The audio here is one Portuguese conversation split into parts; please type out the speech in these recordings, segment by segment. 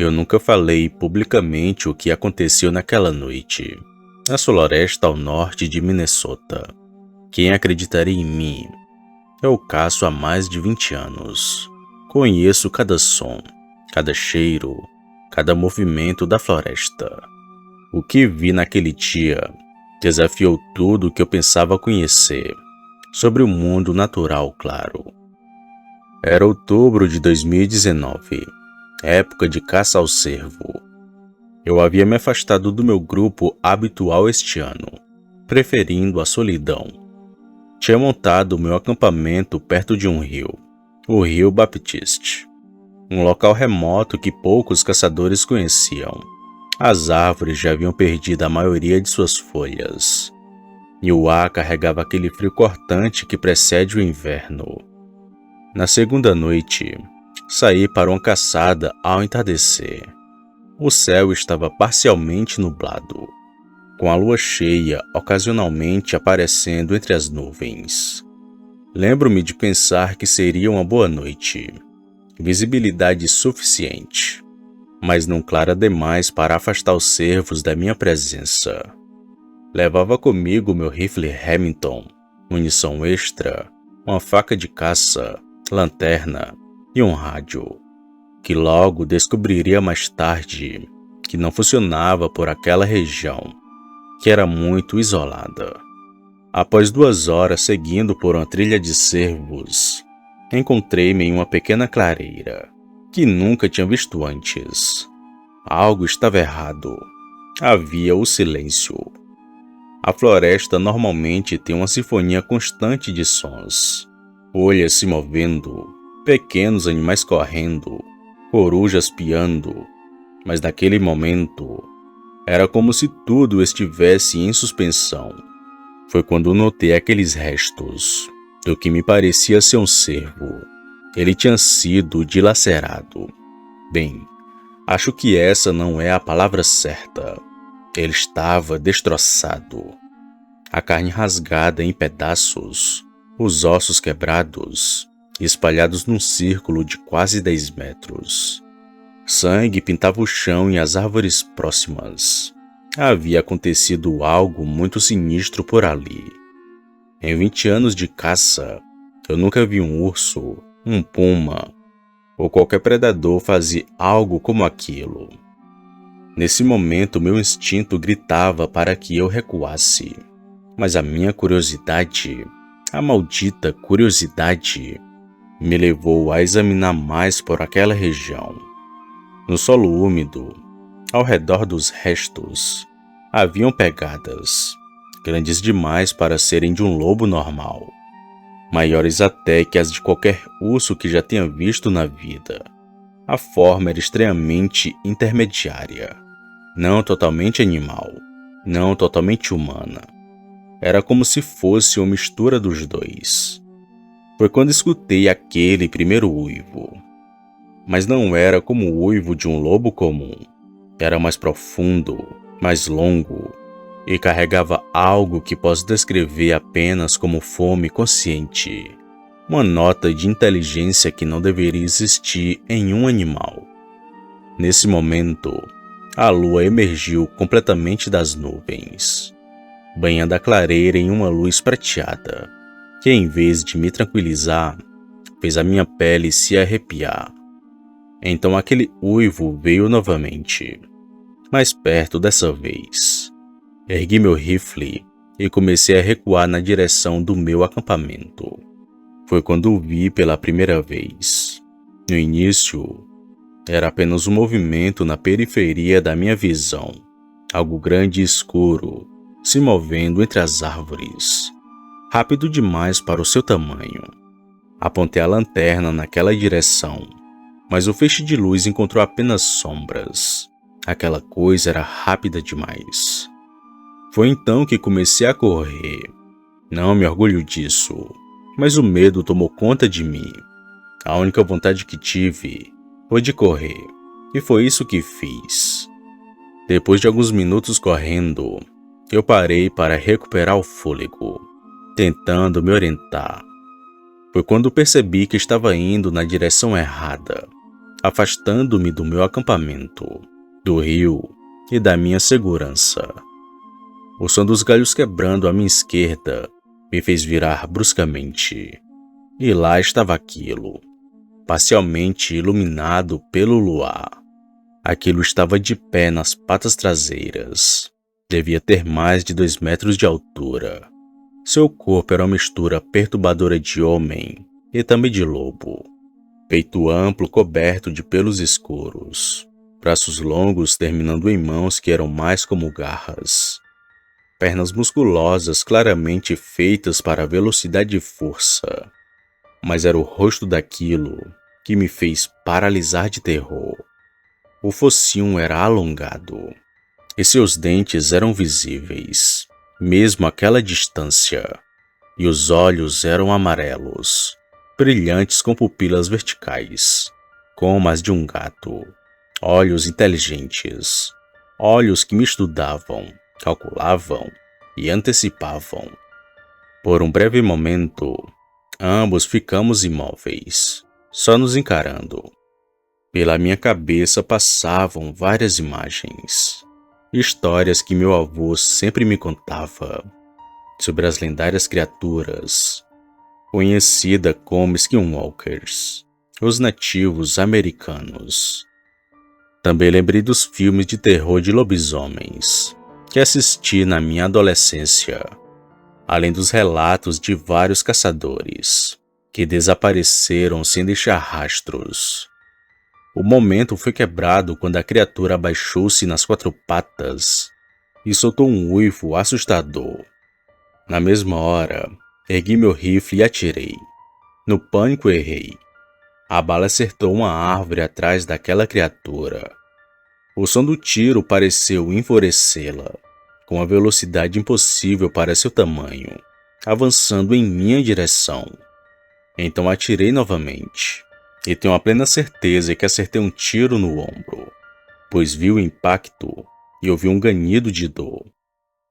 Eu nunca falei publicamente o que aconteceu naquela noite, na floresta ao norte de Minnesota. Quem acreditaria em mim? Eu caço há mais de 20 anos. Conheço cada som, cada cheiro, cada movimento da floresta. O que vi naquele dia desafiou tudo o que eu pensava conhecer sobre o mundo natural, claro. Era outubro de 2019, época de caça ao cervo. Eu havia me afastado do meu grupo habitual este ano, preferindo a solidão. Tinha montado meu acampamento perto de um rio, o Rio Baptiste, um local remoto que poucos caçadores conheciam. As árvores já haviam perdido a maioria de suas folhas, e o ar carregava aquele frio cortante que precede o inverno. Na segunda noite, saí para uma caçada ao entardecer. O céu estava parcialmente nublado, com a lua cheia ocasionalmente aparecendo entre as nuvens. Lembro-me de pensar que seria uma boa noite, visibilidade suficiente, mas não clara demais para afastar os cervos da minha presença. Levava comigo meu rifle Remington, munição extra, uma faca de caça, lanterna e um rádio, que logo descobriria mais tarde que não funcionava por aquela região, que era muito isolada. Após 2 horas seguindo por uma trilha de cervos, encontrei-me em uma pequena clareira, que nunca tinha visto antes. Algo estava errado. Havia o silêncio. A floresta normalmente tem uma sinfonia constante de sons. Folhas se movendo, pequenos animais correndo, corujas piando, mas naquele momento era como se tudo estivesse em suspensão. Foi quando notei aqueles restos do que me parecia ser um cervo. Ele tinha sido dilacerado. Bem, acho que essa não é a palavra certa. Ele estava destroçado. A carne rasgada em pedaços, os ossos quebrados, espalhados num círculo de quase 10 metros. Sangue pintava o chão e as árvores próximas. Havia acontecido algo muito sinistro por ali. Em 20 anos de caça, eu nunca vi um urso, um puma ou qualquer predador fazer algo como aquilo. Nesse momento, meu instinto gritava para que eu recuasse, mas a minha curiosidade, a maldita curiosidade, me levou a examinar mais por aquela região. No solo úmido, ao redor dos restos, haviam pegadas, grandes demais para serem de um lobo normal, maiores até que as de qualquer urso que já tenha visto na vida. A forma era estranhamente intermediária, não totalmente animal, não totalmente humana. Era como se fosse uma mistura dos dois. Foi quando escutei aquele primeiro uivo. Mas não era como o uivo de um lobo comum. Era mais profundo, mais longo, e carregava algo que posso descrever apenas como fome consciente. Uma nota de inteligência que não deveria existir em um animal. Nesse momento, a lua emergiu completamente das nuvens, banhando a clareira em uma luz prateada, que em vez de me tranquilizar, fez a minha pele se arrepiar. Então aquele uivo veio novamente, mais perto dessa vez. Ergui meu rifle e comecei a recuar na direção do meu acampamento. Foi quando o vi pela primeira vez. No início, era apenas um movimento na periferia da minha visão, algo grande e escuro, se movendo entre as árvores, rápido demais para o seu tamanho. Apontei a lanterna naquela direção, mas o feixe de luz encontrou apenas sombras. Aquela coisa era rápida demais. Foi então que comecei a correr. Não me orgulho disso, mas o medo tomou conta de mim. A única vontade que tive foi de correr, e foi isso que fiz. Depois de alguns minutos correndo, eu parei para recuperar o fôlego, tentando me orientar. Foi quando percebi que estava indo na direção errada. afastando-me do meu acampamento, do rio e da minha segurança. O som dos galhos quebrando à minha esquerda me fez virar bruscamente, e lá estava aquilo, parcialmente iluminado pelo luar. Aquilo estava de pé nas patas traseiras. Devia ter mais de 2 metros de altura. Seu corpo era uma mistura perturbadora de homem e também de lobo. Peito amplo coberto de pelos escuros. Braços longos terminando em mãos que eram mais como garras. Pernas musculosas claramente feitas para velocidade e força. Mas era o rosto daquilo que me fez paralisar de terror. O focinho era alongado, e seus dentes eram visíveis, mesmo àquela distância, e os olhos eram amarelos, brilhantes com pupilas verticais, como as de um gato. Olhos inteligentes, olhos que me estudavam, calculavam e antecipavam. Por um breve momento, ambos ficamos imóveis, só nos encarando. Pela minha cabeça passavam várias imagens, histórias que meu avô sempre me contava, sobre as lendárias criaturas, conhecidas como skinwalkers, os nativos americanos. Também lembrei dos filmes de terror de lobisomens, que assisti na minha adolescência, além dos relatos de vários caçadores, que desapareceram sem deixar rastros. O momento foi quebrado quando a criatura abaixou-se nas 4 patas e soltou um uivo assustador. Na mesma hora, ergui meu rifle e atirei. No pânico, errei. A bala acertou uma árvore atrás daquela criatura. O som do tiro pareceu enfurecê-la, com uma velocidade impossível para seu tamanho, avançando em minha direção. Então atirei novamente. E tenho a plena certeza que acertei um tiro no ombro, pois vi o impacto e ouvi um ganido de dor.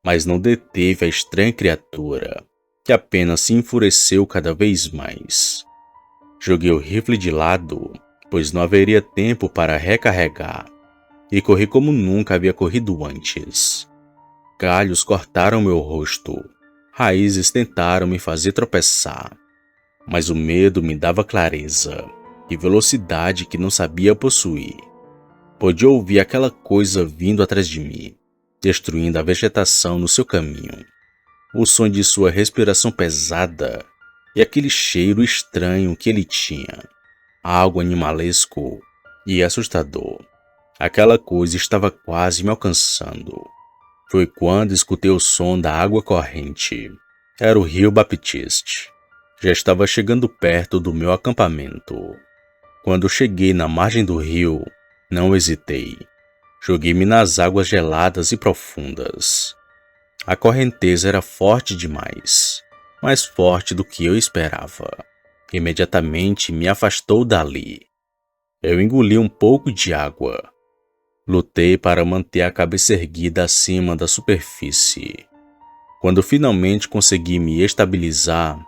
Mas não deteve a estranha criatura, que apenas se enfureceu cada vez mais. Joguei o rifle de lado, pois não haveria tempo para recarregar, e corri como nunca havia corrido antes. Galhos cortaram meu rosto, raízes tentaram me fazer tropeçar, mas o medo me dava clareza e velocidade que não sabia possuir. Podia ouvir aquela coisa vindo atrás de mim, destruindo a vegetação no seu caminho. O som de sua respiração pesada e aquele cheiro estranho que ele tinha. Algo animalesco e assustador. Aquela coisa estava quase me alcançando. Foi quando escutei o som da água corrente. Era o rio Baptiste. Já estava chegando perto do meu acampamento. Quando cheguei na margem do rio, não hesitei. Joguei-me nas águas geladas e profundas. A correnteza era forte demais, mais forte do que eu esperava. Imediatamente me afastou dali. Eu engoli um pouco de água. Lutei para manter a cabeça erguida acima da superfície. Quando finalmente consegui me estabilizar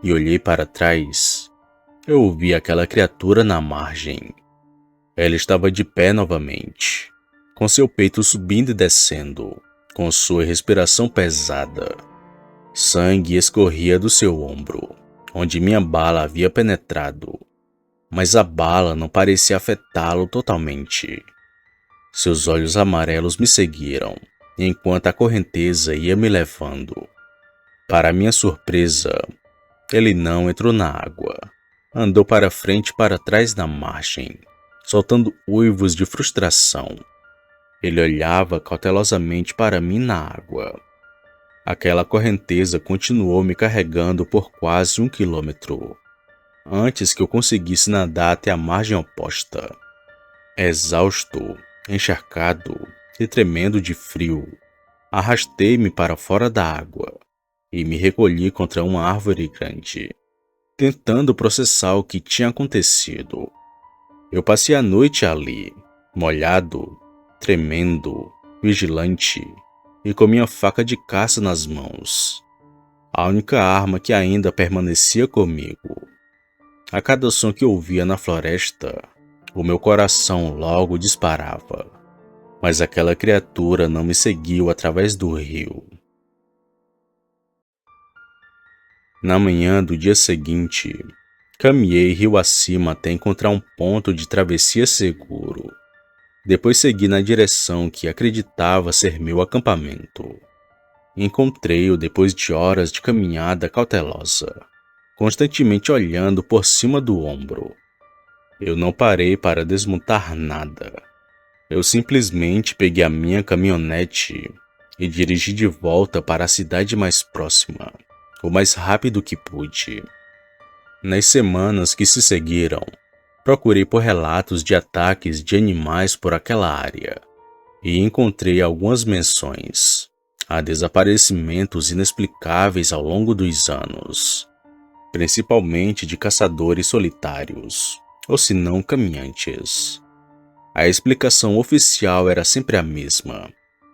e olhei para trás, eu vi aquela criatura na margem. Ela estava de pé novamente, com seu peito subindo e descendo, com sua respiração pesada. Sangue escorria do seu ombro, onde minha bala havia penetrado, mas a bala não parecia afetá-lo totalmente. Seus olhos amarelos me seguiram, enquanto a correnteza ia me levando. Para minha surpresa, ele não entrou na água. Andou para frente e para trás na margem, soltando uivos de frustração. Ele olhava cautelosamente para mim na água. Aquela correnteza continuou me carregando por quase 1 quilômetro, antes que eu conseguisse nadar até a margem oposta. Exausto, encharcado e tremendo de frio, arrastei-me para fora da água e me recolhi contra uma árvore grande, tentando processar o que tinha acontecido. Eu passei a noite ali, molhado, tremendo, vigilante e com minha faca de caça nas mãos, a única arma que ainda permanecia comigo. A cada som que ouvia na floresta, O meu coração logo disparava, mas aquela criatura não me seguiu através do rio. Na manhã do dia seguinte, caminhei rio acima até encontrar um ponto de travessia seguro. Depois segui na direção que acreditava ser meu acampamento. Encontrei-o depois de horas de caminhada cautelosa, constantemente olhando por cima do ombro. Eu não parei para desmontar nada. Eu simplesmente peguei a minha caminhonete e dirigi de volta para a cidade mais próxima, o mais rápido que pude. Nas semanas que se seguiram, procurei por relatos de ataques de animais por aquela área e encontrei algumas menções a desaparecimentos inexplicáveis ao longo dos anos, principalmente de caçadores solitários, ou se não caminhantes. A explicação oficial era sempre a mesma: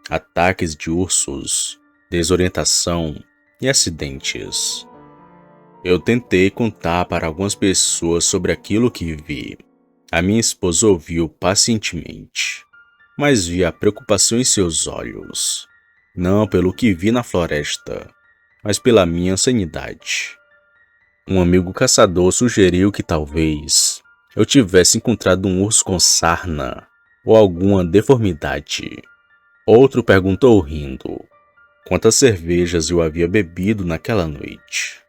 ataques de ursos, desorientação e acidentes. Eu tentei contar para algumas pessoas sobre aquilo que vi. A minha esposa ouviu pacientemente, mas vi a preocupação em seus olhos, não pelo que vi na floresta, mas pela minha sanidade. Um amigo caçador sugeriu que talvez eu tivesse encontrado um urso com sarna ou alguma deformidade. Outro perguntou rindo quantas cervejas eu havia bebido naquela noite.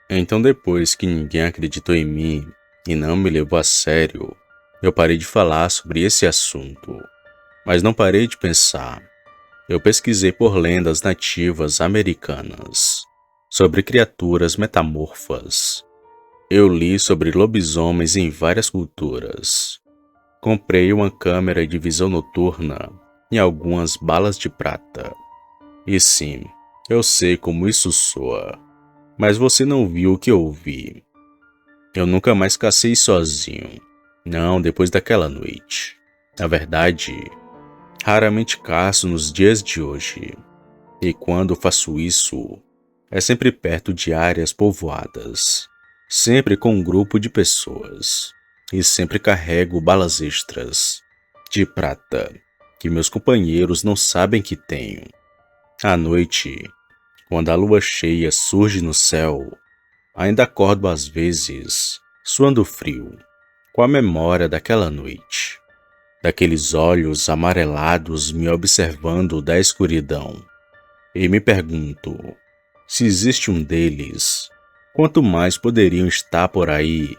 Então, depois que ninguém acreditou em mim e não me levou a sério, eu parei de falar sobre esse assunto. Mas não parei de pensar. Eu pesquisei por lendas nativas americanas, sobre criaturas metamorfas. Eu li sobre lobisomens em várias culturas. Comprei uma câmera de visão noturna e algumas balas de prata. E sim, eu sei como isso soa, mas você não viu o que eu vi. Eu nunca mais cacei sozinho, não depois daquela noite. Na verdade, raramente caço nos dias de hoje, e quando faço isso, é sempre perto de áreas povoadas, sempre com um grupo de pessoas, e sempre carrego balas extras, de prata, que meus companheiros não sabem que tenho. À noite, quando a lua cheia surge no céu, ainda acordo às vezes, suando frio, com a memória daquela noite, daqueles olhos amarelados me observando da escuridão, e me pergunto, se existe um deles, quanto mais poderiam estar por aí,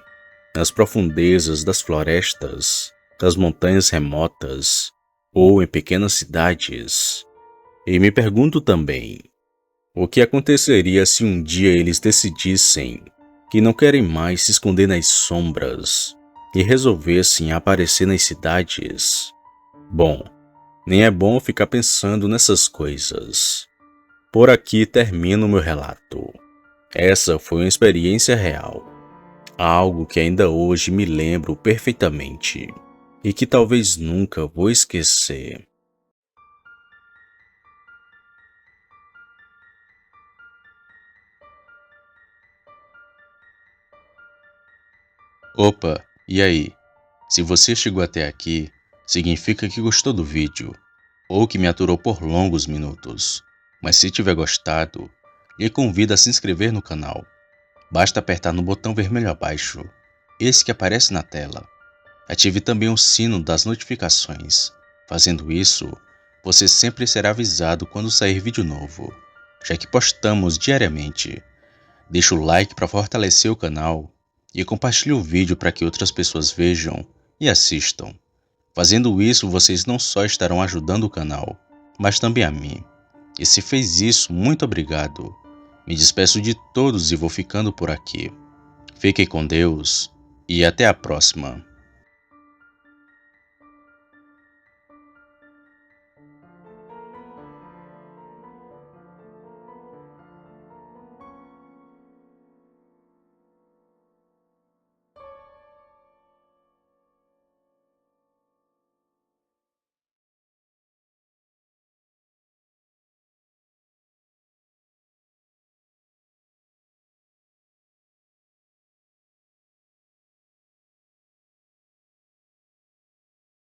nas profundezas das florestas, das montanhas remotas, ou em pequenas cidades. E me pergunto também, o que aconteceria se um dia eles decidissem que não querem mais se esconder nas sombras e resolvessem aparecer nas cidades? Bom, nem é bom ficar pensando nessas coisas. Por aqui termino meu relato. Essa foi uma experiência real, algo que ainda hoje me lembro perfeitamente e que talvez nunca vou esquecer. Opa, e aí? Se você chegou até aqui, significa que gostou do vídeo, ou que me aturou por longos minutos. Mas se tiver gostado, lhe convido a se inscrever no canal. Basta apertar no botão vermelho abaixo, esse que aparece na tela. Ative também o sino das notificações. Fazendo isso, você sempre será avisado quando sair vídeo novo, já que postamos diariamente. Deixe o like para fortalecer o canal e compartilhe o vídeo para que outras pessoas vejam e assistam. Fazendo isso, vocês não só estarão ajudando o canal, mas também a mim. E se fez isso, muito obrigado. Me despeço de todos e vou ficando por aqui. Fiquem com Deus e até a próxima.